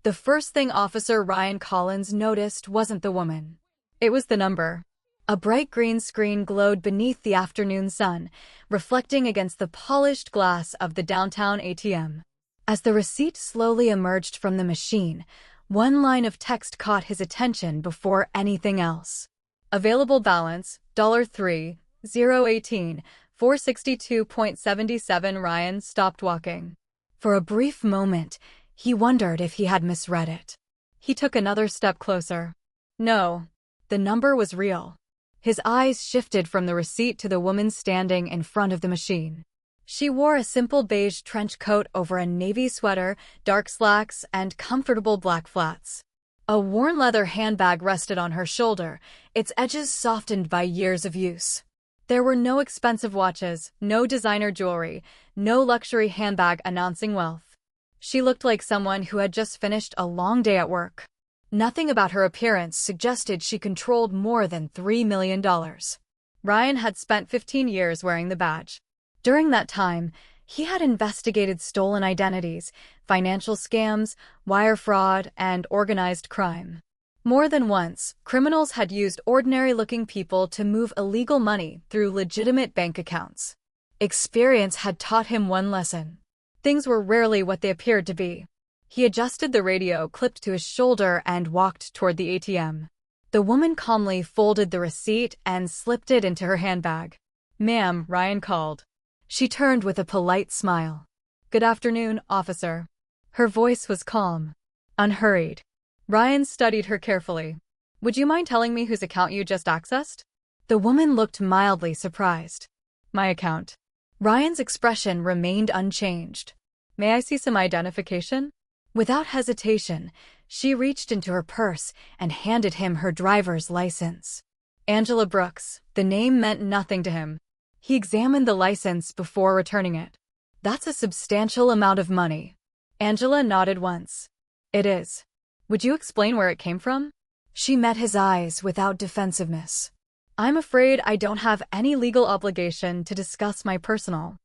The first thing Officer Ryan Collins noticed wasn't the woman. It was the number. A bright green screen glowed beneath the afternoon sun, reflecting against the polished glass of the downtown ATM. As the receipt slowly emerged from the machine, one line of text caught his attention before anything else. Available balance, $3, 018, 462.77. Ryan stopped walking. For a brief moment, he wondered if he had misread it. He took another step closer. No, the number was real. His eyes shifted from the receipt to the woman standing in front of the machine. She wore a simple beige trench coat over a navy sweater, dark slacks, and comfortable black flats. A worn leather handbag rested on her shoulder, its edges softened by years of use. There were no expensive watches, no designer jewelry, no luxury handbag announcing wealth. She looked like someone who had just finished a long day at work. Nothing about her appearance suggested she controlled more than $3 million. Ryan had spent 15 years wearing the badge. During that time, he had investigated stolen identities, financial scams, wire fraud, and organized crime. More than once, criminals had used ordinary-looking people to move illegal money through legitimate bank accounts. Experience had taught him one lesson. Things were rarely what they appeared to be. He adjusted the radio clipped to his shoulder and walked toward the ATM. The woman calmly folded the receipt and slipped it into her handbag. "Ma'am," Ryan called. She turned with a polite smile. "Good afternoon, officer." Her voice was calm, unhurried. Ryan studied her carefully. "Would you mind telling me whose account you just accessed?" The woman looked mildly surprised. "My account." Ryan's expression remained unchanged. "May I see some identification?" Without hesitation, she reached into her purse and handed him her driver's license. Angela Brooks. The name meant nothing to him. He examined the license before returning it. "That's a substantial amount of money." Angela nodded once. "It is. Would you explain where it came from?" She met his eyes without defensiveness. "I'm afraid I don't have any legal obligation to discuss my personal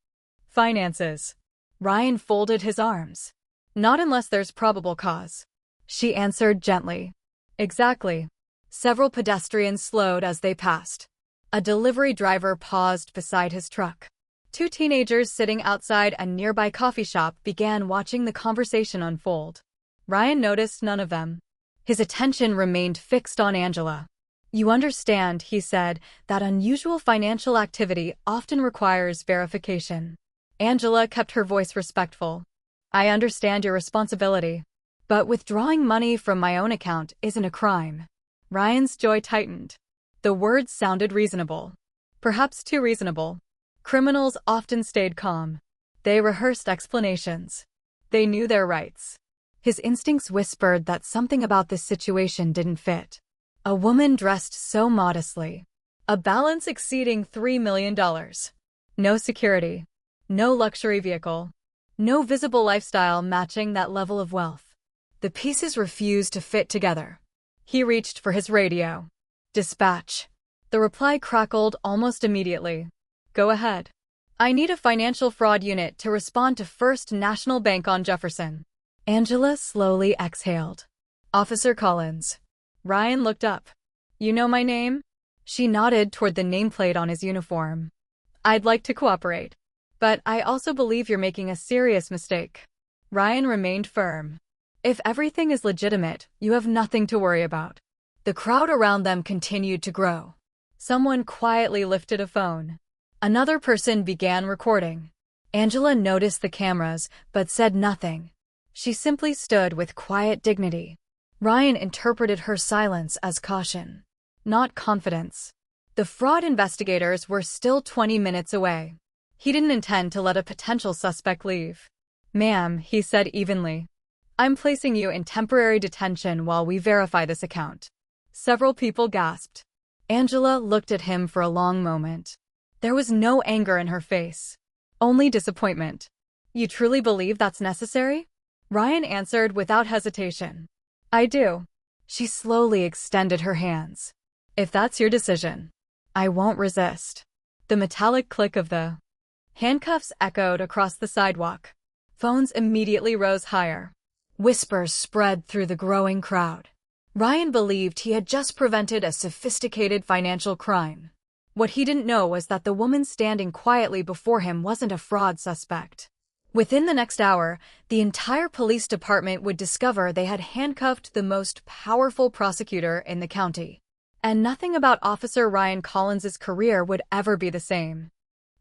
finances." Ryan folded his arms. "Not unless there's probable cause," she answered gently. "Exactly." Several pedestrians slowed as they passed. A delivery driver paused beside his truck. Two teenagers sitting outside a nearby coffee shop began watching the conversation unfold. Ryan noticed none of them. His attention remained fixed on Angela. "You understand," he said, "that unusual financial activity often requires verification." Angela kept her voice respectful. "I understand your responsibility. But withdrawing money from my own account isn't a crime." Ryan's jaw tightened. The words sounded reasonable. Perhaps too reasonable. Criminals often stayed calm. They rehearsed explanations. They knew their rights. His instincts whispered that something about this situation didn't fit. A woman dressed so modestly. A balance exceeding $3 million. No security. No luxury vehicle. No visible lifestyle matching that level of wealth. The pieces refused to fit together. He reached for his radio. "Dispatch." The reply crackled almost immediately. "Go ahead. I need a financial fraud unit to respond to First National Bank on Jefferson." Angela slowly exhaled. "Officer Collins." Ryan looked up. "You know my name?" She nodded toward the nameplate on his uniform. "I'd like to cooperate. But I also believe you're making a serious mistake." Ryan remained firm. "If everything is legitimate, you have nothing to worry about." The crowd around them continued to grow. Someone quietly lifted a phone. Another person began recording. Angela noticed the cameras, but said nothing. She simply stood with quiet dignity. Ryan interpreted her silence as caution, not confidence. The fraud investigators were still 20 minutes away. He didn't intend to let a potential suspect leave. "Ma'am," he said evenly, "I'm placing you in temporary detention while we verify this account." Several people gasped. Angela looked at him for a long moment. There was no anger in her face, only disappointment. "You truly believe that's necessary?" Ryan answered without hesitation. "I do." She slowly extended her hands. "If that's your decision, I won't resist." The metallic click of the handcuffs echoed across the sidewalk. Phones immediately rose higher. Whispers spread through the growing crowd. Ryan believed he had just prevented a sophisticated financial crime. What he didn't know was that the woman standing quietly before him wasn't a fraud suspect. Within the next hour, the entire police department would discover they had handcuffed the most powerful prosecutor in the county. And nothing about Officer Ryan Collins's career would ever be the same.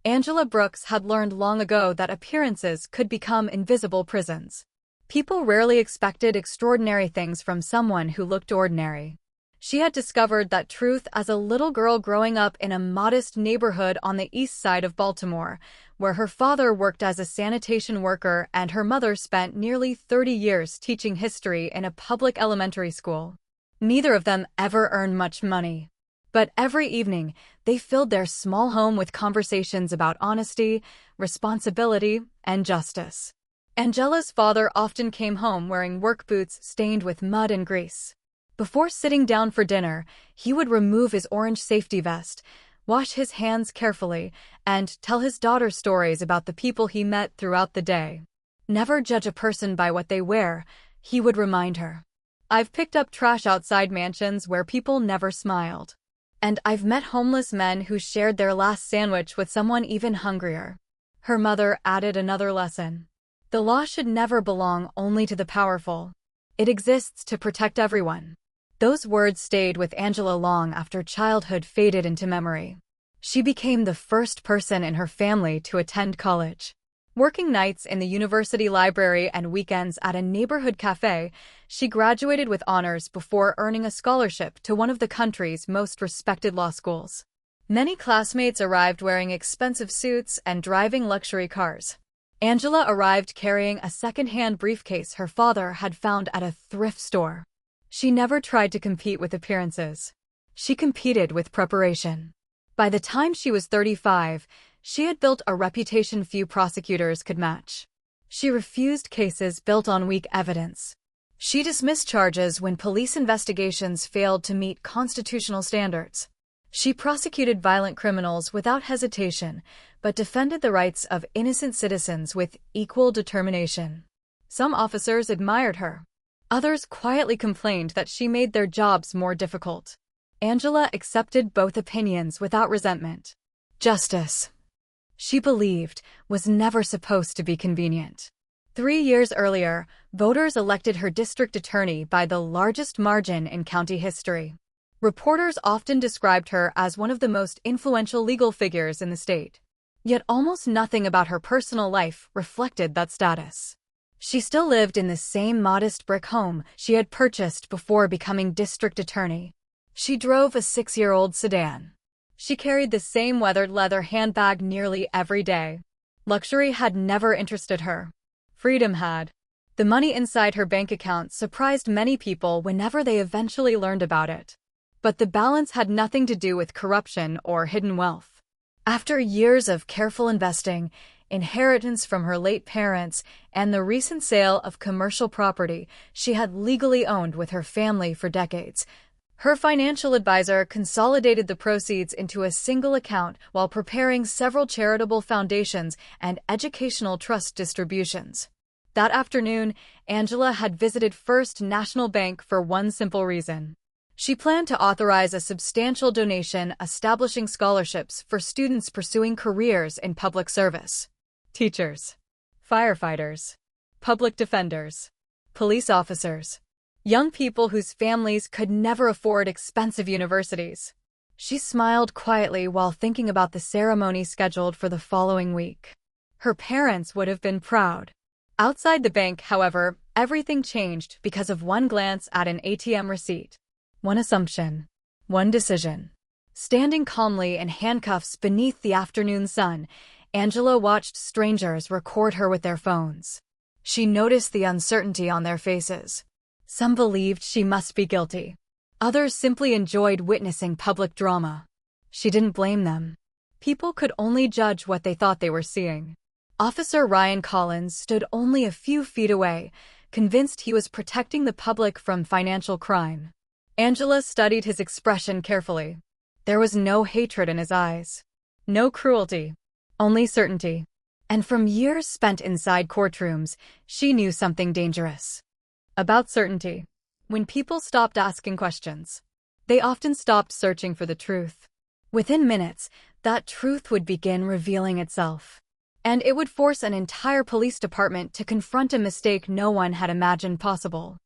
Angela Brooks had learned long ago that appearances could become invisible prisons. People rarely expected extraordinary things from someone who looked ordinary. She had discovered that truth as a little girl growing up in a modest neighborhood on the east side of Baltimore, where her father worked as a sanitation worker and her mother spent nearly 30 years teaching history in a public elementary school. Neither of them ever earned much money. But every evening, they filled their small home with conversations about honesty, responsibility, and justice. Angela's father often came home wearing work boots stained with mud and grease. Before sitting down for dinner, he would remove his orange safety vest, wash his hands carefully, and tell his daughter stories about the people he met throughout the day. Never judge a person by what they wear, he would remind her. I've picked up trash outside mansions where people never smiled. And I've met homeless men who shared their last sandwich with someone even hungrier. Her mother added another lesson. The law should never belong only to the powerful. It exists to protect everyone. Those words stayed with Angela long after childhood faded into memory. She became the first person in her family to attend college. Working nights in the university library and weekends at a neighborhood cafe, she graduated with honors before earning a scholarship to one of the country's most respected law schools. Many classmates arrived wearing expensive suits and driving luxury cars. Angela arrived carrying a second-hand briefcase her father had found at a thrift store. She never tried to compete with appearances. She competed with preparation. By the time she was 35, she had built a reputation few prosecutors could match. She refused cases built on weak evidence. She dismissed charges when police investigations failed to meet constitutional standards. She prosecuted violent criminals without hesitation, but defended the rights of innocent citizens with equal determination. Some officers admired her. Others quietly complained that she made their jobs more difficult. Angela accepted both opinions without resentment. Justice, she believed, was never supposed to be convenient. 3 years earlier, voters elected her district attorney by the largest margin in county history. Reporters often described her as one of the most influential legal figures in the state. Yet almost nothing about her personal life reflected that status. She still lived in the same modest brick home she had purchased before becoming district attorney. She drove a 6-year-old sedan. She carried the same weathered leather handbag nearly every day. Luxury had never interested her. Freedom had. The money inside her bank account surprised many people whenever they eventually learned about it. But the balance had nothing to do with corruption or hidden wealth. After years of careful investing, inheritance from her late parents, and the recent sale of commercial property she had legally owned with her family for decades, her financial advisor consolidated the proceeds into a single account while preparing several charitable foundations and educational trust distributions. That afternoon, Angela had visited First National Bank for one simple reason. She planned to authorize a substantial donation establishing scholarships for students pursuing careers in public service. Teachers, firefighters, public defenders, police officers, young people whose families could never afford expensive universities. She smiled quietly while thinking about the ceremony scheduled for the following week. Her parents would have been proud. Outside the bank, however, everything changed because of one glance at an ATM receipt. One assumption. One decision. Standing calmly in handcuffs beneath the afternoon sun, Angela watched strangers record her with their phones. She noticed the uncertainty on their faces. Some believed she must be guilty. Others simply enjoyed witnessing public drama. She didn't blame them. People could only judge what they thought they were seeing. Officer Ryan Collins stood only a few feet away, convinced he was protecting the public from financial crime. Angela studied his expression carefully. There was no hatred in his eyes. No cruelty. Only certainty. And from years spent inside courtrooms, she knew something dangerous. About certainty. When people stopped asking questions, they often stopped searching for the truth. Within minutes, that truth would begin revealing itself. And it would force an entire police department to confront a mistake no one had imagined possible.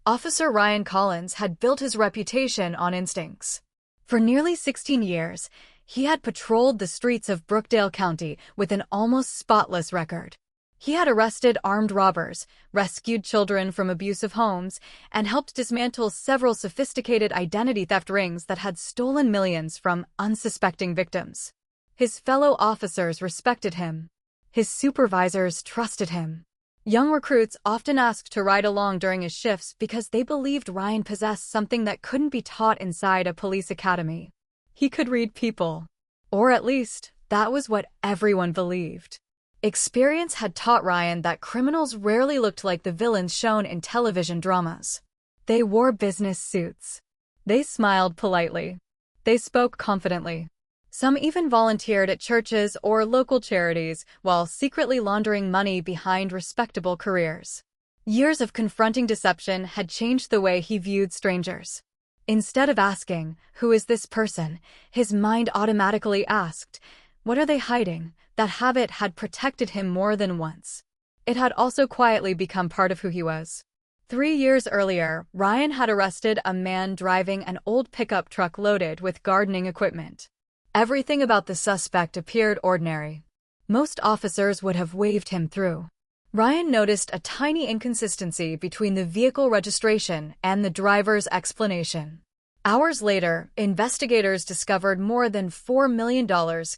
Officer Ryan Collins had built his reputation on instincts. For nearly 16 years, he had patrolled the streets of Brookdale County with an almost spotless record. He had arrested armed robbers, rescued children from abusive homes, and helped dismantle several sophisticated identity theft rings that had stolen millions from unsuspecting victims. His fellow officers respected him. His supervisors trusted him. Young recruits often asked to ride along during his shifts because they believed Ryan possessed something that couldn't be taught inside a police academy. He could read people. Or at least, that was what everyone believed. Experience had taught Ryan that criminals rarely looked like the villains shown in television dramas. They wore business suits. They smiled politely. They spoke confidently. Some even volunteered at churches or local charities while secretly laundering money behind respectable careers. Years of confronting deception had changed the way he viewed strangers. Instead of asking, "Who is this person?" his mind automatically asked, "What are they hiding?" That habit had protected him more than once. It had also quietly become part of who he was. 3 years earlier, Ryan had arrested a man driving an old pickup truck loaded with gardening equipment. Everything about the suspect appeared ordinary. Most officers would have waved him through. Ryan noticed a tiny inconsistency between the vehicle registration and the driver's explanation. Hours later, investigators discovered more than $4 million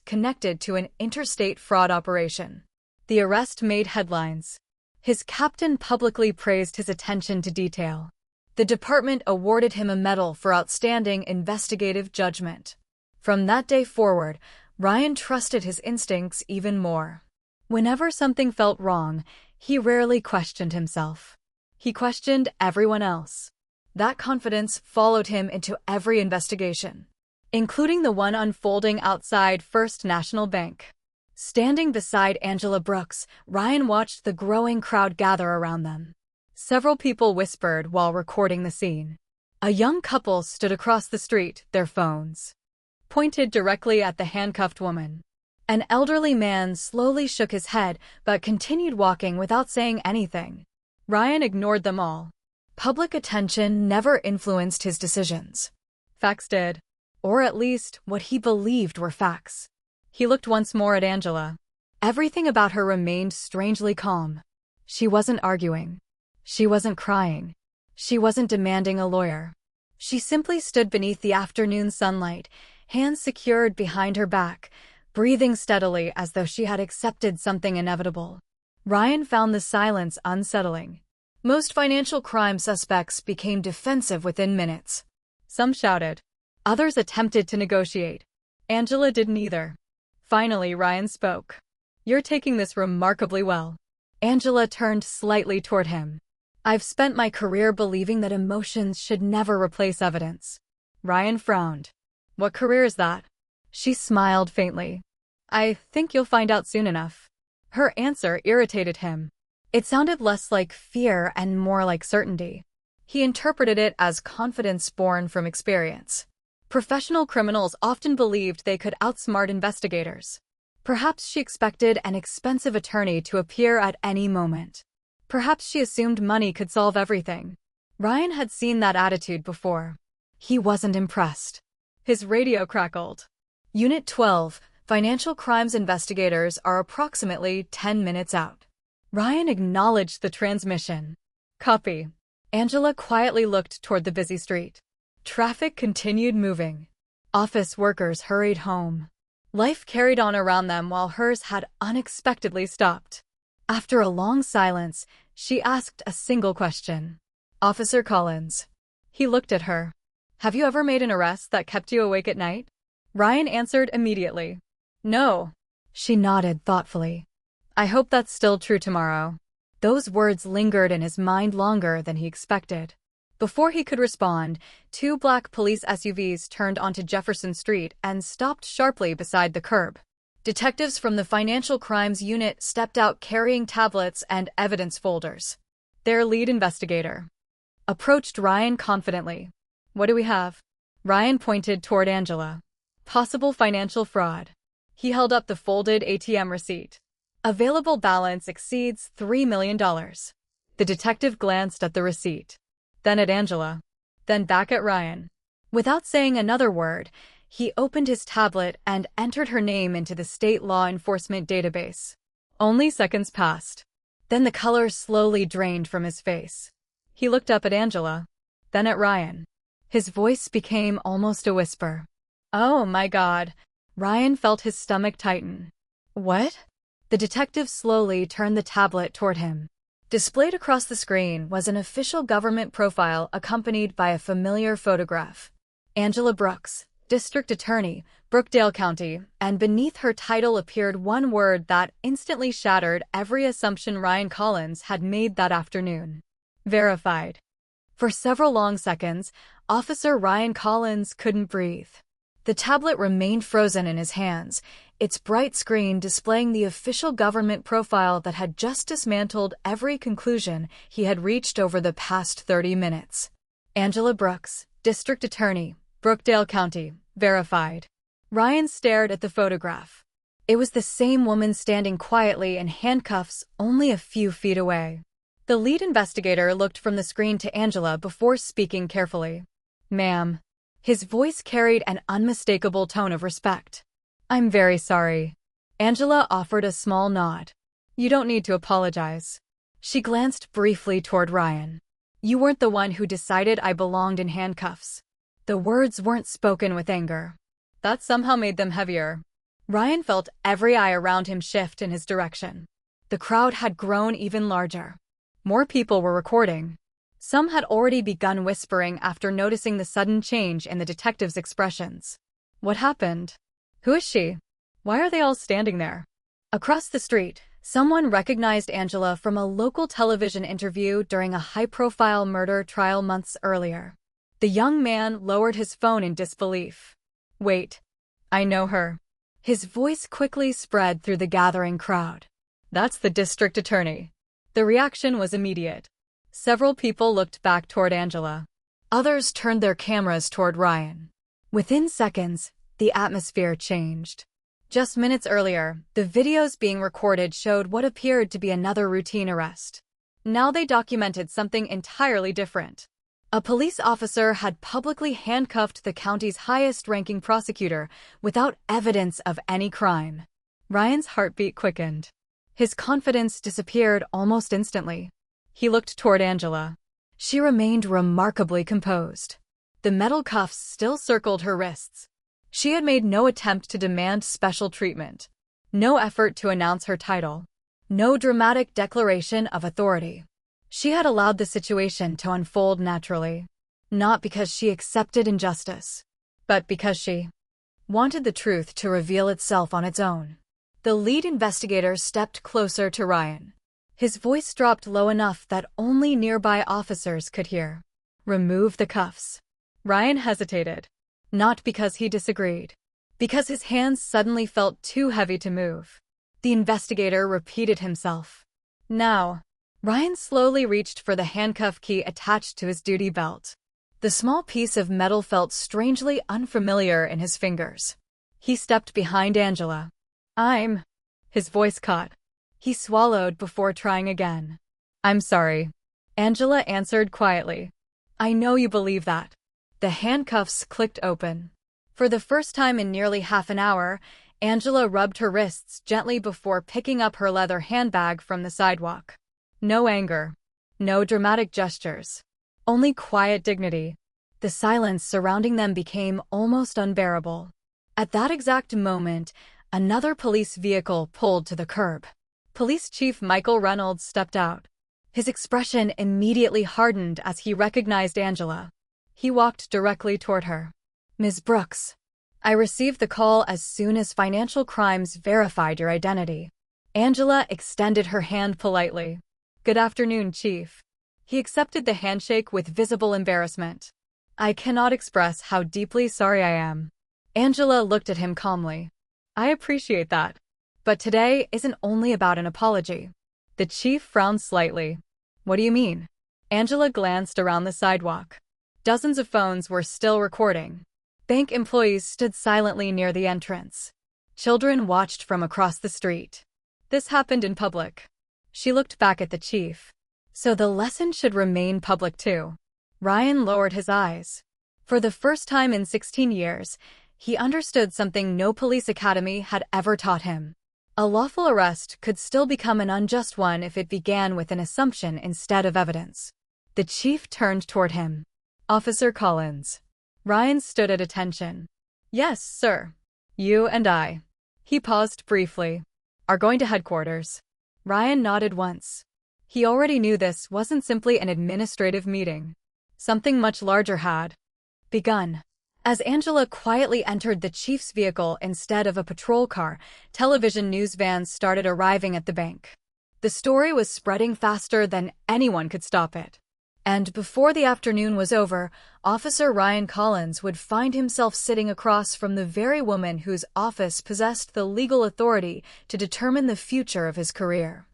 connected to an interstate fraud operation. The arrest made headlines. His captain publicly praised his attention to detail. The department awarded him a medal for outstanding investigative judgment. From that day forward, Ryan trusted his instincts even more. Whenever something felt wrong, he rarely questioned himself. He questioned everyone else. That confidence followed him into every investigation, including the one unfolding outside First National Bank. Standing beside Angela Brooks, Ryan watched the growing crowd gather around them. Several people whispered while recording the scene. A young couple stood across the street, their phones pointed directly at the handcuffed woman. An elderly man slowly shook his head but continued walking without saying anything. Ryan ignored them all. Public attention never influenced his decisions. Facts did. Or at least, what he believed were facts. He looked once more at Angela. Everything about her remained strangely calm. She wasn't arguing. She wasn't crying. She wasn't demanding a lawyer. She simply stood beneath the afternoon sunlight, hands secured behind her back, breathing steadily as though she had accepted something inevitable. Ryan found the silence unsettling. Most financial crime suspects became defensive within minutes. Some shouted. Others attempted to negotiate. Angela didn't either. Finally, Ryan spoke. "You're taking this remarkably well." Angela turned slightly toward him. "I've spent my career believing that emotions should never replace evidence." Ryan frowned. "What career is that?" She smiled faintly. "I think you'll find out soon enough." Her answer irritated him. It sounded less like fear and more like certainty. He interpreted it as confidence born from experience. Professional criminals often believed they could outsmart investigators. Perhaps she expected an expensive attorney to appear at any moment. Perhaps she assumed money could solve everything. Ryan had seen that attitude before. He wasn't impressed. His radio crackled. Unit 12, Financial Crimes Investigators are approximately 10 minutes out. Ryan acknowledged the transmission. Copy. Angela quietly looked toward the busy street. Traffic continued moving. Office workers hurried home. Life carried on around them while hers had unexpectedly stopped. After a long silence, she asked a single question. "Officer Collins." He looked at her. "Have you ever made an arrest that kept you awake at night?" Ryan answered immediately. "No." She nodded thoughtfully. "I hope that's still true tomorrow." Those words lingered in his mind longer than he expected. Before he could respond, 2 black police SUVs turned onto Jefferson Street and stopped sharply beside the curb. Detectives from the Financial Crimes Unit stepped out carrying tablets and evidence folders. Their lead investigator, approached Ryan confidently. What do we have? Ryan pointed toward Angela. Possible financial fraud. He held up the folded ATM receipt. Available balance exceeds $3 million. The detective glanced at the receipt, then at Angela, then back at Ryan. Without saying another word, he opened his tablet and entered her name into the state law enforcement database. Only seconds passed. Then the color slowly drained from his face. He looked up at Angela, then at Ryan. His voice became almost a whisper. Oh my God. Ryan felt his stomach tighten. What? The detective slowly turned the tablet toward him. Displayed across the screen was an official government profile accompanied by a familiar photograph. Angela Brooks, District Attorney, Brookdale County, and beneath her title appeared one word that instantly shattered every assumption Ryan Collins had made that afternoon. Verified. For several long seconds, Officer Ryan Collins couldn't breathe. The tablet remained frozen in his hands, its bright screen displaying the official government profile that had just dismantled every conclusion he had reached over the past 30 minutes. Angela Brooks, District Attorney, Brookdale County, verified. Ryan stared at the photograph. It was the same woman standing quietly in handcuffs only a few feet away. The lead investigator looked from the screen to Angela before speaking carefully. Ma'am. His voice carried an unmistakable tone of respect. I'm very sorry. Angela offered a small nod. You don't need to apologize. She glanced briefly toward Ryan. You weren't the one who decided I belonged in handcuffs. The words weren't spoken with anger. That somehow made them heavier. Ryan felt every eye around him shift in his direction. The crowd had grown even larger. More people were recording. Some had already begun whispering after noticing the sudden change in the detective's expressions. What happened? Who is she? Why are they all standing there? Across the street, someone recognized Angela from a local television interview during a high-profile murder trial months earlier. The young man lowered his phone in disbelief. Wait, I know her. His voice quickly spread through the gathering crowd. That's the district attorney. The reaction was immediate. Several people looked back toward Angela. Others turned their cameras toward Ryan. Within seconds, the atmosphere changed. Just minutes earlier, the videos being recorded showed what appeared to be another routine arrest. Now they documented something entirely different. A police officer had publicly handcuffed the county's highest-ranking prosecutor without evidence of any crime. Ryan's heartbeat quickened. His confidence disappeared almost instantly. He looked toward Angela. She remained remarkably composed. The metal cuffs still circled her wrists. She had made no attempt to demand special treatment, no effort to announce her title, no dramatic declaration of authority. She had allowed the situation to unfold naturally, not because she accepted injustice, but because she wanted the truth to reveal itself on its own. The lead investigator stepped closer to Ryan. His voice dropped low enough that only nearby officers could hear. Remove the cuffs. Ryan hesitated. Not because he disagreed. Because his hands suddenly felt too heavy to move. The investigator repeated himself. Now. Ryan slowly reached for the handcuff key attached to his duty belt. The small piece of metal felt strangely unfamiliar in his fingers. He stepped behind Angela. His voice caught. He swallowed before trying again. I'm sorry. Angela answered quietly. I know you believe that. The handcuffs clicked open. For the first time in nearly half an hour, Angela rubbed her wrists gently before picking up her leather handbag from the sidewalk. No anger. No dramatic gestures. Only quiet dignity. The silence surrounding them became almost unbearable. At that exact moment, another police vehicle pulled to the curb. Police Chief Michael Reynolds stepped out. His expression immediately hardened as he recognized Angela. He walked directly toward her. Ms. Brooks, I received the call as soon as financial crimes verified your identity. Angela extended her hand politely. Good afternoon, Chief. He accepted the handshake with visible embarrassment. I cannot express how deeply sorry I am. Angela looked at him calmly. I appreciate that. But today isn't only about an apology. The chief frowned slightly. What do you mean? Angela glanced around the sidewalk. Dozens of phones were still recording. Bank employees stood silently near the entrance. Children watched from across the street. This happened in public. She looked back at the chief. So the lesson should remain public too. Ryan lowered his eyes. For the first time in 16 years, he understood something no police academy had ever taught him. A lawful arrest could still become an unjust one if it began with an assumption instead of evidence. The chief turned toward him. Officer Collins. Ryan stood at attention. Yes, sir. You and I. He paused briefly. Are going to headquarters. Ryan nodded once. He already knew this wasn't simply an administrative meeting. Something much larger had begun. As Angela quietly entered the chief's vehicle instead of a patrol car, television news vans started arriving at the bank. The story was spreading faster than anyone could stop it. And before the afternoon was over, Officer Ryan Collins would find himself sitting across from the very woman whose office possessed the legal authority to determine the future of his career.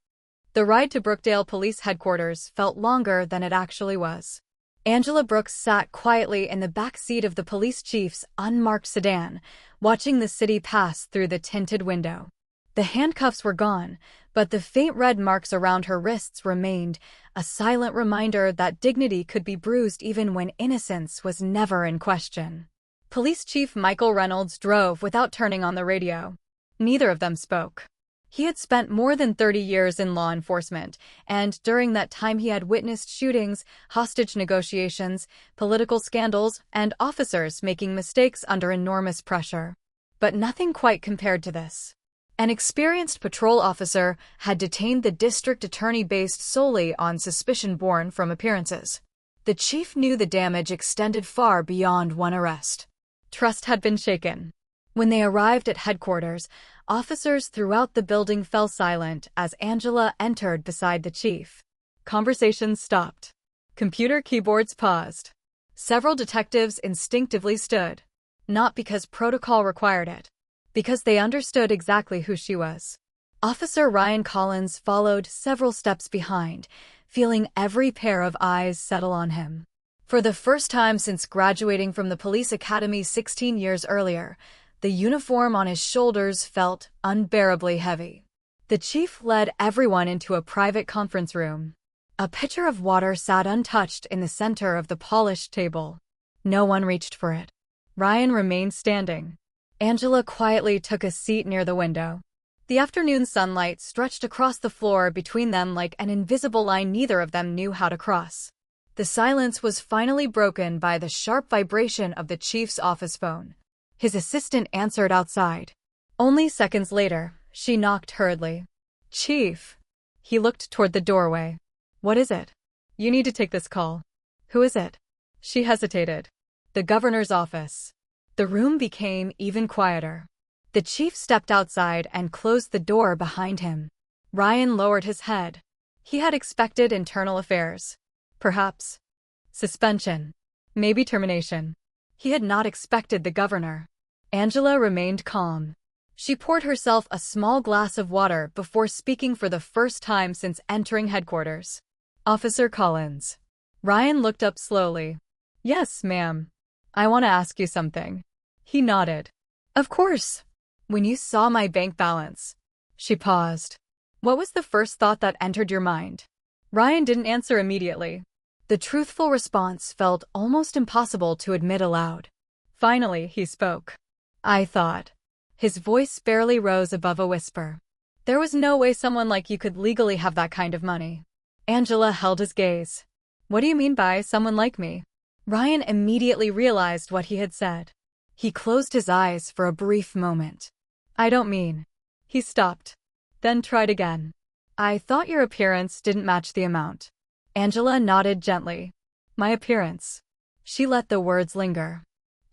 The ride to Brookdale Police Headquarters felt longer than it actually was. Angela Brooks sat quietly in the back seat of the police chief's unmarked sedan, watching the city pass through the tinted window. The handcuffs were gone, but the faint red marks around her wrists remained, a silent reminder that dignity could be bruised even when innocence was never in question. Police Chief Michael Reynolds drove without turning on the radio. Neither of them spoke. He had spent more than 30 years in law enforcement, and during that time he had witnessed shootings, hostage negotiations, political scandals, and officers making mistakes under enormous pressure. But nothing quite compared to this. An experienced patrol officer had detained the district attorney based solely on suspicion born from appearances. The chief knew the damage extended far beyond one arrest. Trust had been shaken. When they arrived at headquarters, officers throughout the building fell silent as Angela entered beside the chief. Conversations stopped. Computer keyboards paused. Several detectives instinctively stood. Not because protocol required it. Because they understood exactly who she was. Officer Ryan Collins followed several steps behind, feeling every pair of eyes settle on him. For the first time since graduating from the police academy 16 years earlier, the uniform on his shoulders felt unbearably heavy. The chief led everyone into a private conference room. A pitcher of water sat untouched in the center of the polished table. No one reached for it. Ryan remained standing. Angela quietly took a seat near the window. The afternoon sunlight stretched across the floor between them like an invisible line neither of them knew how to cross. The silence was finally broken by the sharp vibration of the chief's office phone. His assistant answered outside. Only seconds later, she knocked hurriedly. Chief. He looked toward the doorway. What is it? You need to take this call. Who is it? She hesitated. The governor's office. The room became even quieter. The chief stepped outside and closed the door behind him. Ryan lowered his head. He had expected internal affairs. Perhaps suspension. Maybe termination. He had not expected the governor. Angela remained calm. She poured herself a small glass of water before speaking for the first time since entering headquarters. Officer Collins. Ryan looked up slowly. Yes, ma'am. I want to ask you something. He nodded. Of course. When you saw my bank balance. She paused. What was the first thought that entered your mind? Ryan didn't answer immediately. The truthful response felt almost impossible to admit aloud. Finally, he spoke. I thought. His voice barely rose above a whisper. There was no way someone like you could legally have that kind of money. Angela held his gaze. What do you mean by someone like me? Ryan immediately realized what he had said. He closed his eyes for a brief moment. I don't mean. He stopped. Then tried again. I thought your appearance didn't match the amount. Angela nodded gently. My appearance. She let the words linger.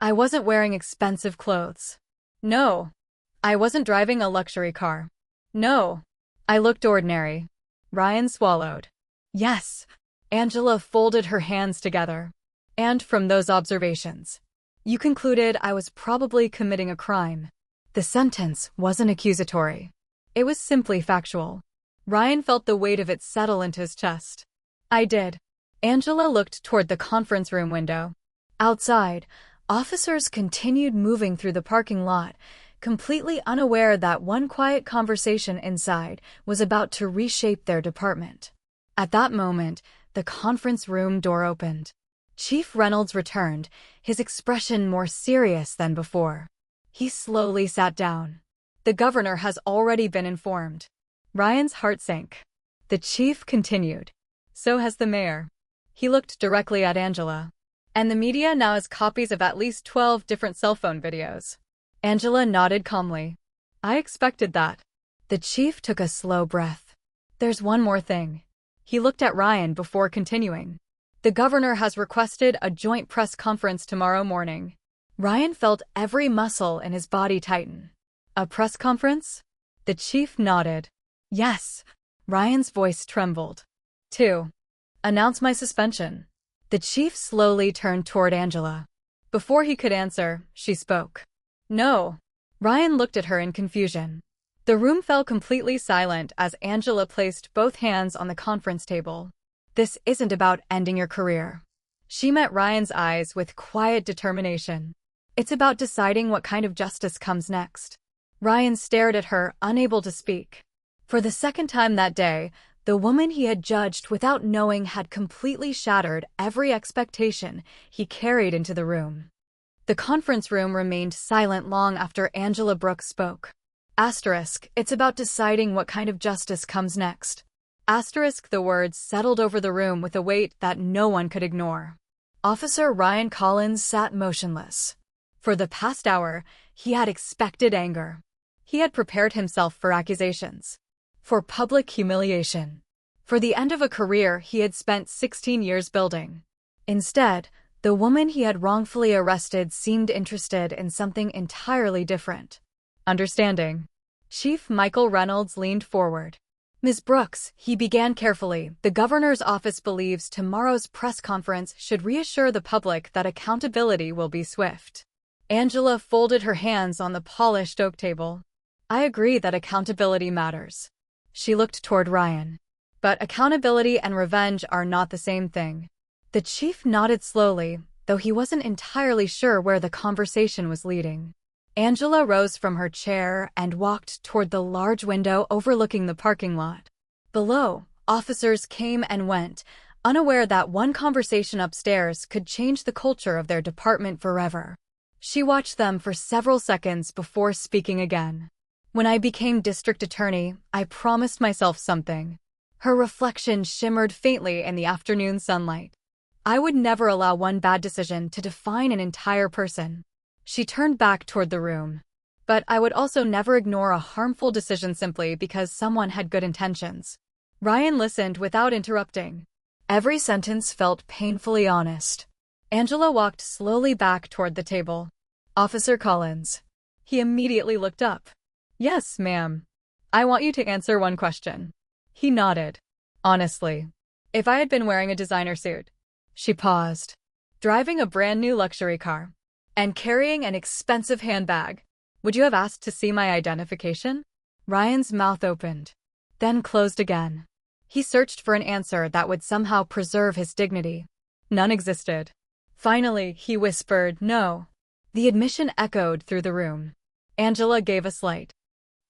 I wasn't wearing expensive clothes. No. I wasn't driving a luxury car. No. I looked ordinary. Ryan swallowed. Yes. Angela folded her hands together. And from those observations, you concluded I was probably committing a crime. The sentence wasn't accusatory. It was simply factual. Ryan felt the weight of it settle into his chest. I did. Angela looked toward the conference room window. Outside, officers continued moving through the parking lot, completely unaware that one quiet conversation inside was about to reshape their department. At that moment, the conference room door opened. Chief Reynolds returned, his expression more serious than before. He slowly sat down. The governor has already been informed. Ryan's heart sank. The chief continued. So has the mayor. He looked directly at Angela. And the media now has copies of at least 12 different cell phone videos. Angela nodded calmly. I expected that. The chief took a slow breath. There's one more thing. He looked at Ryan before continuing. The governor has requested a joint press conference tomorrow morning. Ryan felt every muscle in his body tighten. A press conference? The chief nodded. Yes. Ryan's voice trembled. 2. Announce my suspension. The chief slowly turned toward Angela. Before he could answer, she spoke. No. Ryan looked at her in confusion. The room fell completely silent as Angela placed both hands on the conference table. This isn't about ending your career. She met Ryan's eyes with quiet determination. It's about deciding what kind of justice comes next. Ryan stared at her, unable to speak. For the second time that day, the woman he had judged without knowing had completely shattered every expectation he carried into the room. The conference room remained silent long after Angela Brooks spoke. It's about deciding what kind of justice comes next. The words settled over the room with a weight that no one could ignore. Officer Ryan Collins sat motionless. For the past hour, he had expected anger. He had prepared himself for accusations, for public humiliation, for the end of a career he had spent 16 years building. Instead, the woman he had wrongfully arrested seemed interested in something entirely different. Understanding. Chief Michael Reynolds leaned forward. Ms. Brooks, he began carefully, the governor's office believes tomorrow's press conference should reassure the public that accountability will be swift. Angela folded her hands on the polished oak table. I agree that accountability matters. She looked toward Ryan. But accountability and revenge are not the same thing. The chief nodded slowly, though he wasn't entirely sure where the conversation was leading. Angela rose from her chair and walked toward the large window overlooking the parking lot. Below, officers came and went, unaware that one conversation upstairs could change the culture of their department forever. She watched them for several seconds before speaking again. When I became district attorney, I promised myself something. Her reflection shimmered faintly in the afternoon sunlight. I would never allow one bad decision to define an entire person. She turned back toward the room. But I would also never ignore a harmful decision simply because someone had good intentions. Ryan listened without interrupting. Every sentence felt painfully honest. Angela walked slowly back toward the table. Officer Collins. He immediately looked up. Yes, ma'am. I want you to answer one question. He nodded. Honestly, if I had been wearing a designer suit. She paused. Driving a brand new luxury car. And carrying an expensive handbag. Would you have asked to see my identification? Ryan's mouth opened, then closed again. He searched for an answer that would somehow preserve his dignity. None existed. Finally, he whispered, no. The admission echoed through the room. Angela gave a slight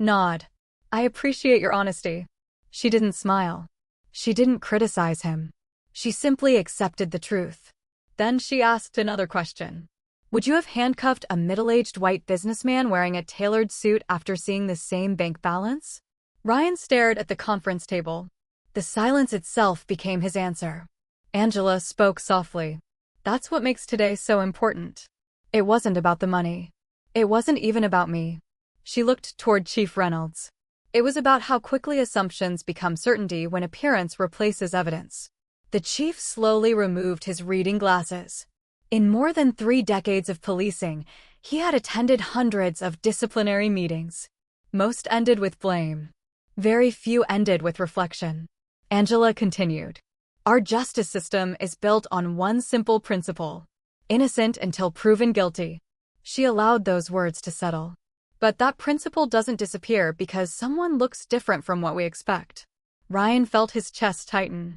nod. I appreciate your honesty. She didn't smile. She didn't criticize him. She simply accepted the truth. Then she asked another question. Would you have handcuffed a middle-aged white businessman wearing a tailored suit after seeing the same bank balance? Ryan stared at the conference table. The silence itself became his answer. Angela spoke softly. That's what makes today so important. It wasn't about the money. It wasn't even about me. She looked toward Chief Reynolds. It was about how quickly assumptions become certainty when appearance replaces evidence. The chief slowly removed his reading glasses. In more than 3 decades of policing, he had attended hundreds of disciplinary meetings. Most ended with blame. Very few ended with reflection. Angela continued. Our justice system is built on one simple principle. Innocent until proven guilty. She allowed those words to settle. But that principle doesn't disappear because someone looks different from what we expect. Ryan felt his chest tighten.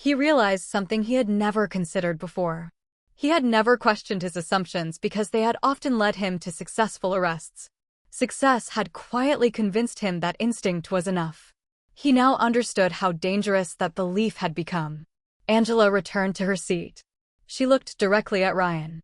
He realized something he had never considered before. He had never questioned his assumptions because they had often led him to successful arrests. Success had quietly convinced him that instinct was enough. He now understood how dangerous that belief had become. Angela returned to her seat. She looked directly at Ryan.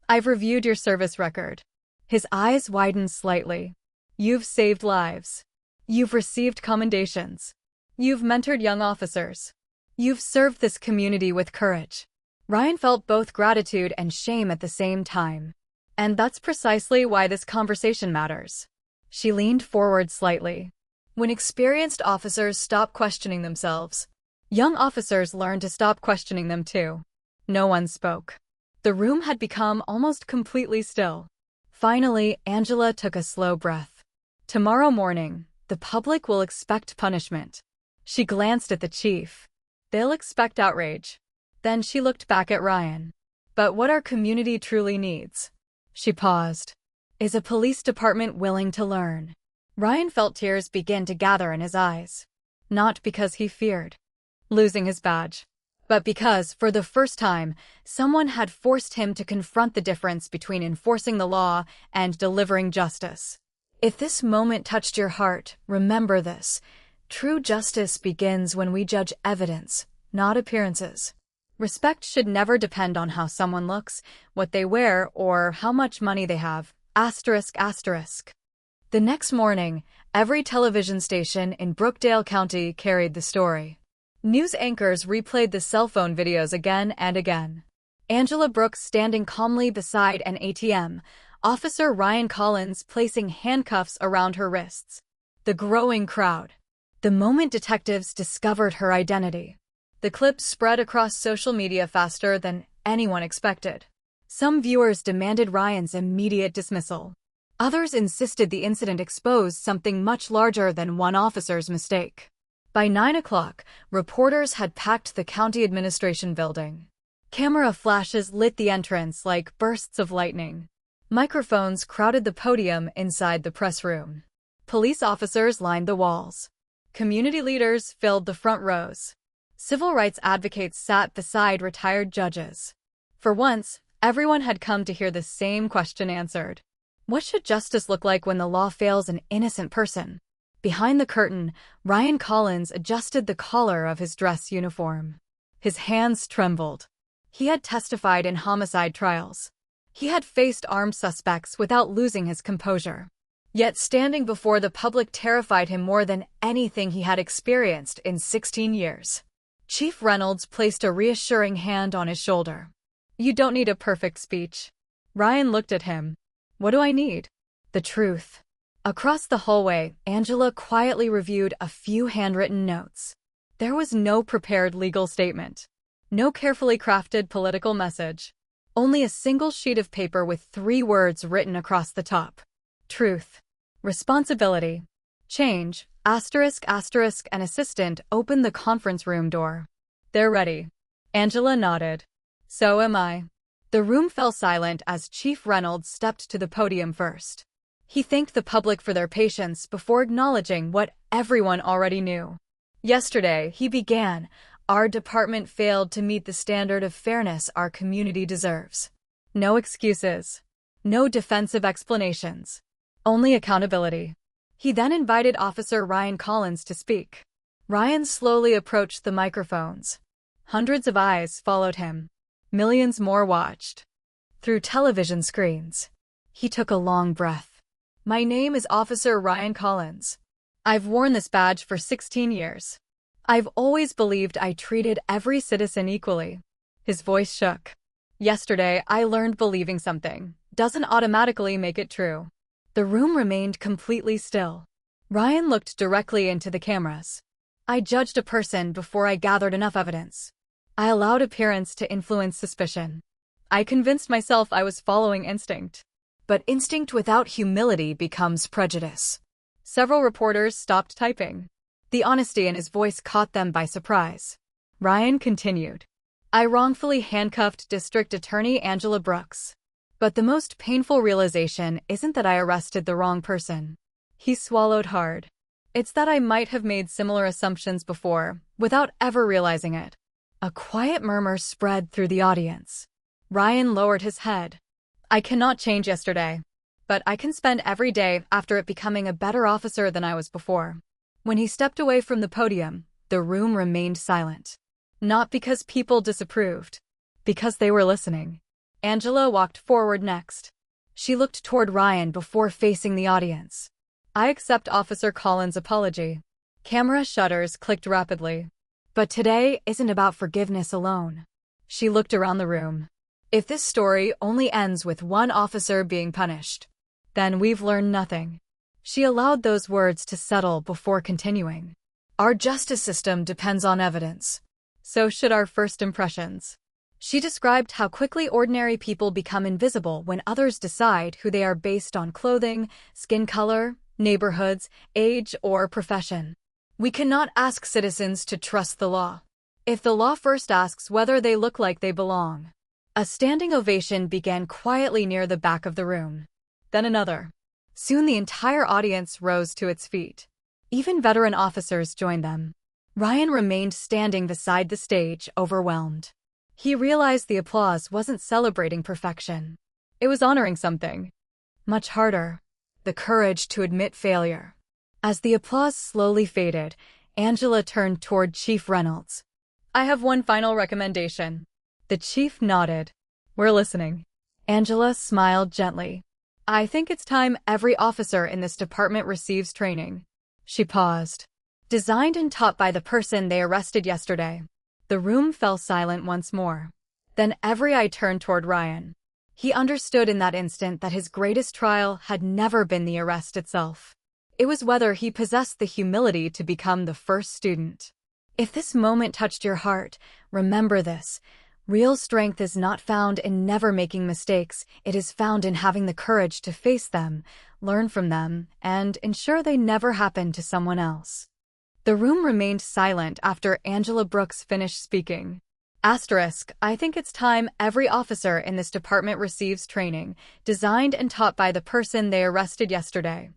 "I've reviewed your service record." His eyes widened slightly. "You've saved lives. You've received commendations. You've mentored young officers. You've served this community with courage." Ryan felt both gratitude and shame at the same time. "And that's precisely why this conversation matters." She leaned forward slightly. "When experienced officers stop questioning themselves, young officers learn to stop questioning them too." No one spoke. The room had become almost completely still. Finally, Angela took a slow breath. "Tomorrow morning, the public will expect punishment." She glanced at the chief. "They'll expect outrage." Then she looked back at Ryan. "But what our community truly needs," she paused, "is a police department willing to learn." Ryan felt tears begin to gather in his eyes. Not because he feared losing his badge, but because, for the first time, someone had forced him to confront the difference between enforcing the law and delivering justice. If this moment touched your heart, remember this. True justice begins when we judge evidence, not appearances. Respect should never depend on how someone looks, what they wear, or how much money they have. ****. The next morning, every television station in Brookdale County carried the story. News anchors replayed the cell phone videos again and again. Angela Brooks standing calmly beside an ATM, Officer Ryan Collins placing handcuffs around her wrists. The growing crowd. The moment detectives discovered her identity. The clip spread across social media faster than anyone expected. Some viewers demanded Ryan's immediate dismissal. Others insisted the incident exposed something much larger than one officer's mistake. By 9 o'clock, reporters had packed the county administration building. Camera flashes lit the entrance like bursts of lightning. Microphones crowded the podium inside the press room. Police officers lined the walls. Community leaders filled the front rows. Civil rights advocates sat beside retired judges. For once, everyone had come to hear the same question answered. What should justice look like when the law fails an innocent person? Behind the curtain, Ryan Collins adjusted the collar of his dress uniform. His hands trembled. He had testified in homicide trials. He had faced armed suspects without losing his composure. Yet standing before the public terrified him more than anything he had experienced in 16 years. Chief Reynolds placed a reassuring hand on his shoulder. "You don't need a perfect speech." Ryan looked at him. "What do I need?" "The truth." Across the hallway, Angela quietly reviewed a few handwritten notes. There was no prepared legal statement. No carefully crafted political message. Only a single sheet of paper with 3 words written across the top. Truth. Responsibility. Change. ****. An assistant opened the conference room door. "They're ready." Angela nodded. "So am I." The room fell silent as Chief Reynolds stepped to the podium first. He thanked the public for their patience before acknowledging what everyone already knew. "Yesterday," he began, "our department failed to meet the standard of fairness our community deserves. No excuses. No defensive explanations. Only accountability." He then invited Officer Ryan Collins to speak. Ryan slowly approached the microphones. Hundreds of eyes followed him. Millions more watched. Through television screens. He took a long breath. "My name is Officer Ryan Collins. I've worn this badge for 16 years. I've always believed I treated every citizen equally." His voice shook. "Yesterday, I learned believing something doesn't automatically make it true." The room remained completely still. Ryan looked directly into the cameras. "I judged a person before I gathered enough evidence. I allowed appearance to influence suspicion. I convinced myself I was following instinct. But instinct without humility becomes prejudice." Several reporters stopped typing. The honesty in his voice caught them by surprise. Ryan continued. "I wrongfully handcuffed District Attorney Angela Brooks. But the most painful realization isn't that I arrested the wrong person." He swallowed hard. "It's that I might have made similar assumptions before, without ever realizing it. A quiet murmur spread through the audience. Ryan lowered his head. I cannot change yesterday, but I can spend every day after it becoming a better officer than I was before. When he stepped away from the podium, the room remained silent. Not because people disapproved, because they were listening. Angela walked forward next. She looked toward Ryan before facing the audience. I accept Officer Collins' apology. Camera shutters clicked rapidly. But today isn't about forgiveness alone. She looked around the room. If this story only ends with one officer being punished, then we've learned nothing. She allowed those words to settle before continuing. Our justice system depends on evidence. So should our first impressions. She described how quickly ordinary people become invisible when others decide who they are based on clothing, skin color, neighborhoods, age, or profession. We cannot ask citizens to trust the law if the law first asks whether they look like they belong. A standing ovation began quietly near the back of the room. Then another. Soon the entire audience rose to its feet. Even veteran officers joined them. Ryan remained standing beside the stage, overwhelmed. He realized the applause wasn't celebrating perfection. It was honoring something much harder, the courage to admit failure. As the applause slowly faded, Angela turned toward Chief Reynolds. I have one final recommendation. The chief nodded. We're listening. Angela smiled gently. I think it's time every officer in this department receives training. She paused. Designed and taught by the person they arrested yesterday. The room fell silent once more. Then every eye turned toward Ryan. He understood in that instant that his greatest trial had never been the arrest itself. It was whether he possessed the humility to become the first student. If this moment touched your heart, remember this. Real strength is not found in never making mistakes. It is found in having the courage to face them, learn from them, and ensure they never happen to someone else. The room remained silent after Angela Brooks finished speaking. I think it's time every officer in this department receives training, designed and taught by the person they arrested yesterday.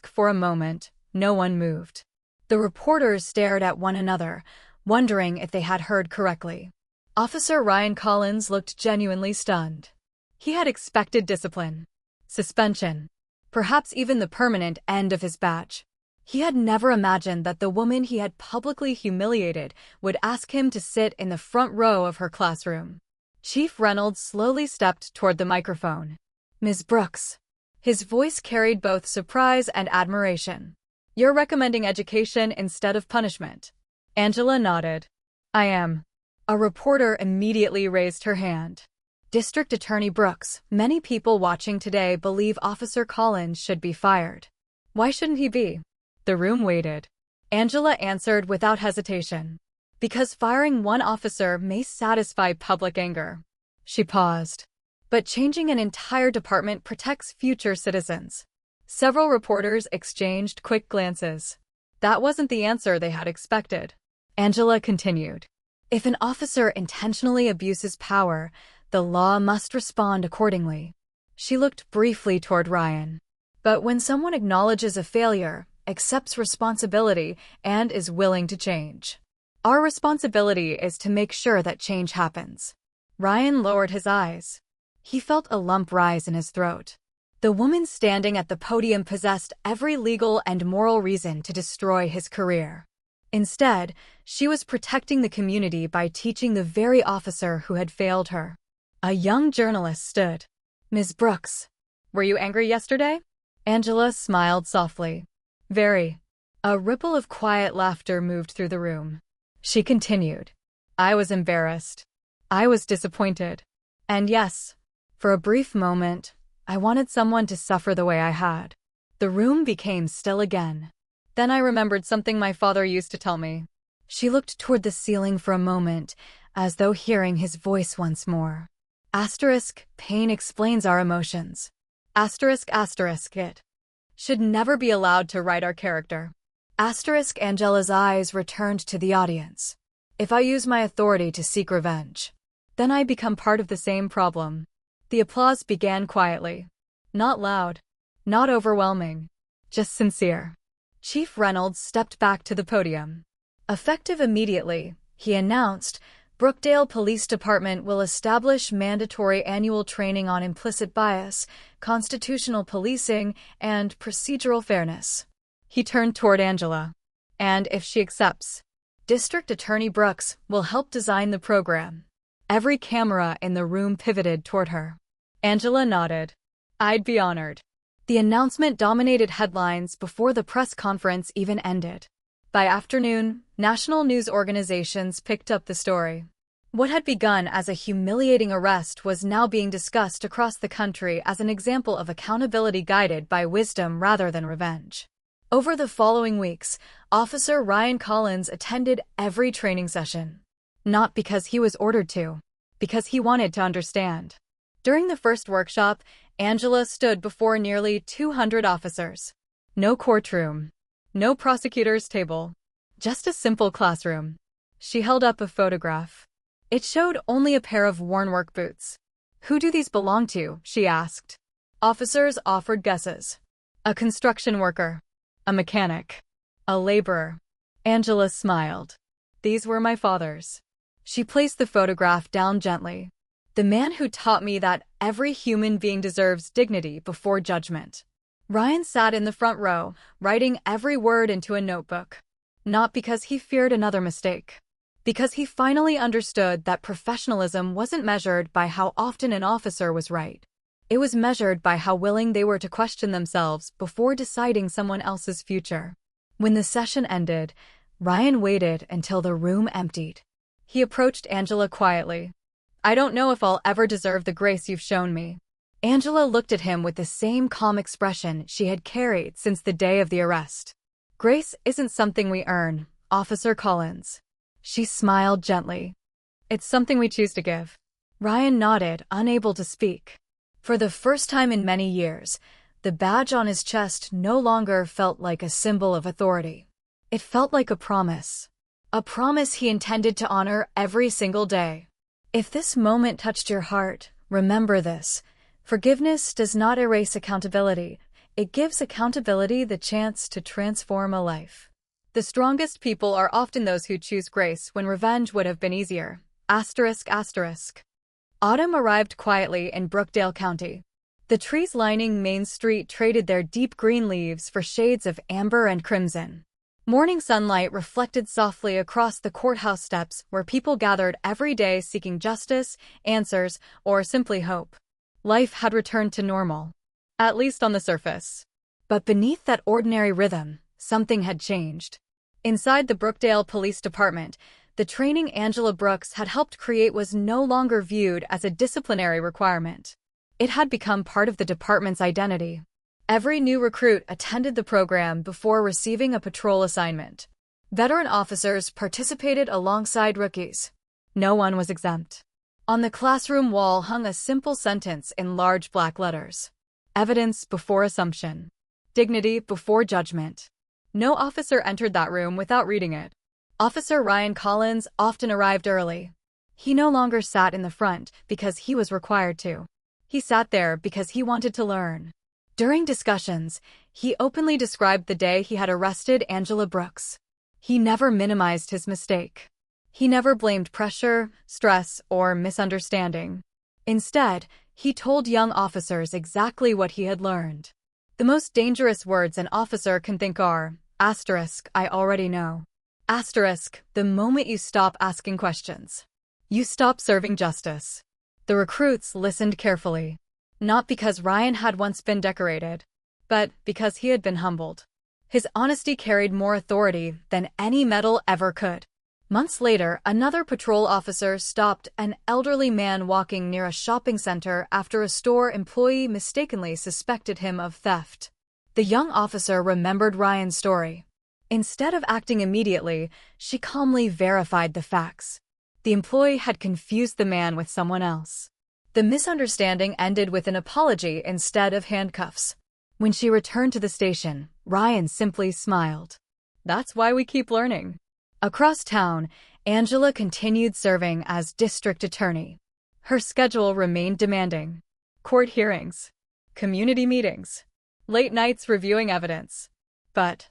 For a moment, no one moved. The reporters stared at one another, wondering if they had heard correctly. Officer Ryan Collins looked genuinely stunned. He had expected discipline, suspension, perhaps even the permanent end of his badge. He had never imagined that the woman he had publicly humiliated would ask him to sit in the front row of her classroom. Chief Reynolds slowly stepped toward the microphone. Ms. Brooks. His voice carried both surprise and admiration. You're recommending education instead of punishment. Angela nodded. I am. A reporter immediately raised her hand. District Attorney Brooks, many people watching today believe Officer Collins should be fired. Why shouldn't he be? The room waited. Angela answered without hesitation. Because firing one officer may satisfy public anger. She paused. But changing an entire department protects future citizens. Several reporters exchanged quick glances. That wasn't the answer they had expected. Angela continued. If an officer intentionally abuses power, the law must respond accordingly. She looked briefly toward Ryan. But when someone acknowledges a failure, accepts responsibility, and is willing to change, our responsibility is to make sure that change happens. Ryan lowered his eyes. He felt a lump rise in his throat. The woman standing at the podium possessed every legal and moral reason to destroy his career. Instead, she was protecting the community by teaching the very officer who had failed her. A young journalist stood. Ms. Brooks, were you angry yesterday? Angela smiled softly. Very. A ripple of quiet laughter moved through the room. She continued. I was embarrassed. I was disappointed. And yes, for a brief moment, I wanted someone to suffer the way I had. The room became still again. Then I remembered something my father used to tell me. She looked toward the ceiling for a moment, as though hearing his voice once more. Pain explains our emotions. It should never be allowed to write our character. Angela's eyes returned to the audience. If I use my authority to seek revenge, then I become part of the same problem. The applause began quietly. Not loud, not overwhelming, just sincere. Chief Reynolds stepped back to the podium. Effective immediately, He announced, Brookdale Police Department will establish mandatory annual training on implicit bias, constitutional policing, and procedural fairness. He turned toward Angela. And if she accepts, District Attorney Brooks will help design the program. Every camera in the room pivoted toward her. Angela nodded. I'd be honored. The announcement dominated headlines before the press conference even ended. By afternoon, national news organizations picked up the story. What had begun as a humiliating arrest was now being discussed across the country as an example of accountability guided by wisdom rather than revenge. Over the following weeks, Officer Ryan Collins attended every training session. Not because he was ordered to, because he wanted to understand. During the first workshop, Angela stood before nearly 200 officers. No courtroom. No prosecutor's table. Just a simple classroom. She held up a photograph. It showed only a pair of worn work boots. Who do these belong to? She asked. Officers offered guesses. A construction worker. A mechanic. A laborer. Angela smiled. These were my father's. She placed the photograph down gently. The man who taught me that every human being deserves dignity before judgment. Ryan sat in the front row, writing every word into a notebook. Not because he feared another mistake. Because he finally understood that professionalism wasn't measured by how often an officer was right. It was measured by how willing they were to question themselves before deciding someone else's future. When the session ended, Ryan waited until the room emptied. He approached Angela quietly. I don't know if I'll ever deserve the grace you've shown me. Angela looked at him with the same calm expression she had carried since the day of the arrest. Grace isn't something we earn, Officer Collins. She smiled gently. It's something we choose to give. Ryan nodded, unable to speak. For the first time in many years, the badge on his chest no longer felt like a symbol of authority. It felt like a promise. A promise he intended to honor every single day. If this moment touched your heart, remember this. Forgiveness does not erase accountability. It gives accountability the chance to transform a life. The strongest people are often those who choose grace when revenge would have been easier. ****. Autumn arrived quietly in Brookdale County. The trees lining Main Street traded their deep green leaves for shades of amber and crimson. Morning sunlight reflected softly across the courthouse steps where people gathered every day seeking justice, answers, or simply hope. Life had returned to normal, at least on the surface. But beneath that ordinary rhythm, something had changed. Inside the Brookdale Police Department, the training Angela Brooks had helped create was no longer viewed as a disciplinary requirement. It had become part of the department's identity. Every new recruit attended the program before receiving a patrol assignment. Veteran officers participated alongside rookies. No one was exempt. On the classroom wall hung a simple sentence in large black letters. Evidence before assumption. Dignity before judgment. No officer entered that room without reading it. Officer Ryan Collins often arrived early. He no longer sat in the front because he was required to. He sat there because he wanted to learn. During discussions, he openly described the day he had arrested Angela Brooks. He never minimized his mistake. He never blamed pressure, stress, or misunderstanding. Instead, he told young officers exactly what he had learned. The most dangerous words an officer can think are, **I already know. The moment you stop asking questions. You stop serving justice. The recruits listened carefully. Not because Ryan had once been decorated, but because he had been humbled. His honesty carried more authority than any medal ever could. Months later, another patrol officer stopped an elderly man walking near a shopping center after a store employee mistakenly suspected him of theft. The young officer remembered Ryan's story. Instead of acting immediately, she calmly verified the facts. The employee had confused the man with someone else. The misunderstanding ended with an apology instead of handcuffs. When she returned to the station, Ryan simply smiled. That's why we keep learning. Across town, Angela continued serving as district attorney. Her schedule remained demanding. Court hearings, community meetings, late nights reviewing evidence. But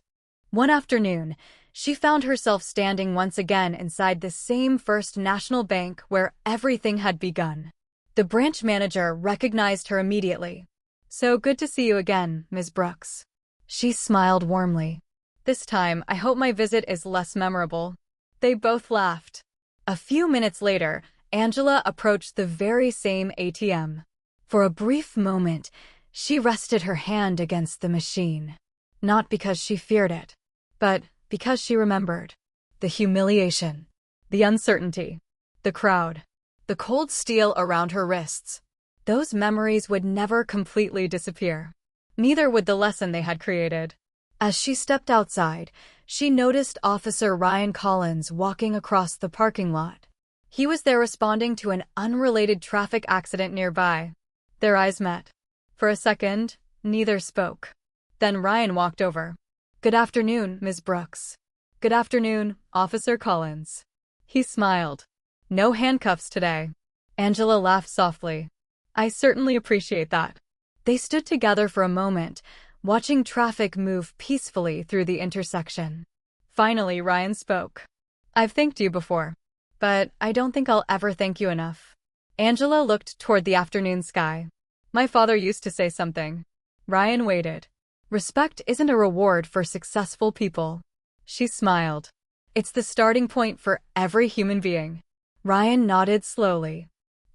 one afternoon, she found herself standing once again inside the same First National Bank where everything had begun. The branch manager recognized her immediately. "So good to see you again, Ms. Brooks." She smiled warmly. "This time, I hope my visit is less memorable." They both laughed. A few minutes later, Angela approached the very same ATM. For a brief moment, she rested her hand against the machine. Not because she feared it, but because she remembered. The humiliation, the uncertainty, the crowd, the cold steel around her wrists. Those memories would never completely disappear. Neither would the lesson they had created. As she stepped outside, she noticed Officer Ryan Collins walking across the parking lot. He was there responding to an unrelated traffic accident nearby. Their eyes met. For a second, neither spoke. Then Ryan walked over. "Good afternoon, Ms. Brooks." "Good afternoon, Officer Collins." He smiled. "No handcuffs today." Angela laughed softly. "I certainly appreciate that." They stood together for a moment, watching traffic move peacefully through the intersection. Finally, Ryan spoke. "I've thanked you before, but I don't think I'll ever thank you enough." Angela looked toward the afternoon sky. "My father used to say something." Ryan waited. "Respect isn't a reward for successful people." She smiled. "It's the starting point for every human being." Ryan nodded slowly.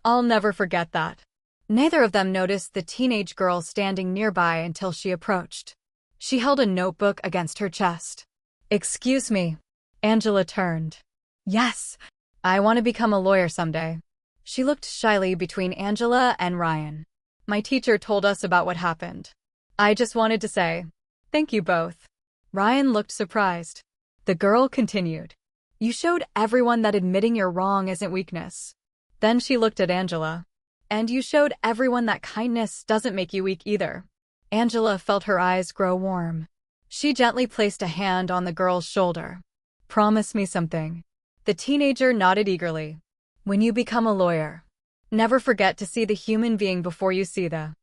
"I'll never forget that." Neither of them noticed the teenage girl standing nearby until she approached. She held a notebook against her chest. "Excuse me." Angela turned. "Yes, I want to become a lawyer someday." She looked shyly between Angela and Ryan. "My teacher told us about what happened. I just wanted to say, thank you both." Ryan looked surprised. The girl continued. "You showed everyone that admitting you're wrong isn't weakness." Then she looked at Angela. "And you showed everyone that kindness doesn't make you weak either." Angela felt her eyes grow warm. She gently placed a hand on the girl's shoulder. "Promise me something." The teenager nodded eagerly. "When you become a lawyer, never forget to see the human being before you see the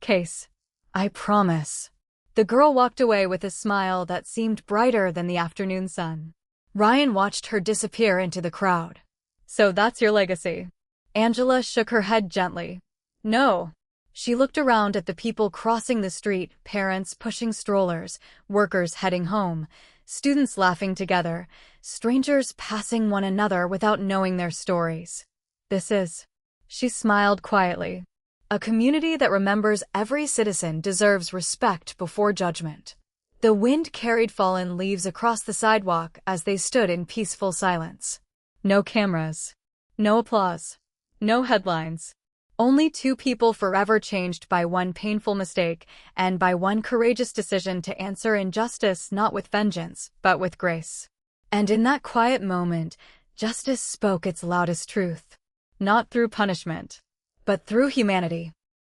case." "I promise." The girl walked away with a smile that seemed brighter than the afternoon sun. Ryan watched her disappear into the crowd. "So that's your legacy." Angela shook her head gently. "No." She looked around at the people crossing the street, parents pushing strollers, workers heading home, students laughing together, strangers passing one another without knowing their stories. "This is," she smiled quietly, "a community that remembers every citizen deserves respect before judgment." The wind carried fallen leaves across the sidewalk as they stood in peaceful silence. No cameras. No applause. No headlines. Only two people forever changed by one painful mistake and by one courageous decision to answer injustice not with vengeance, but with grace. And in that quiet moment, justice spoke its loudest truth. Not through punishment, but through humanity.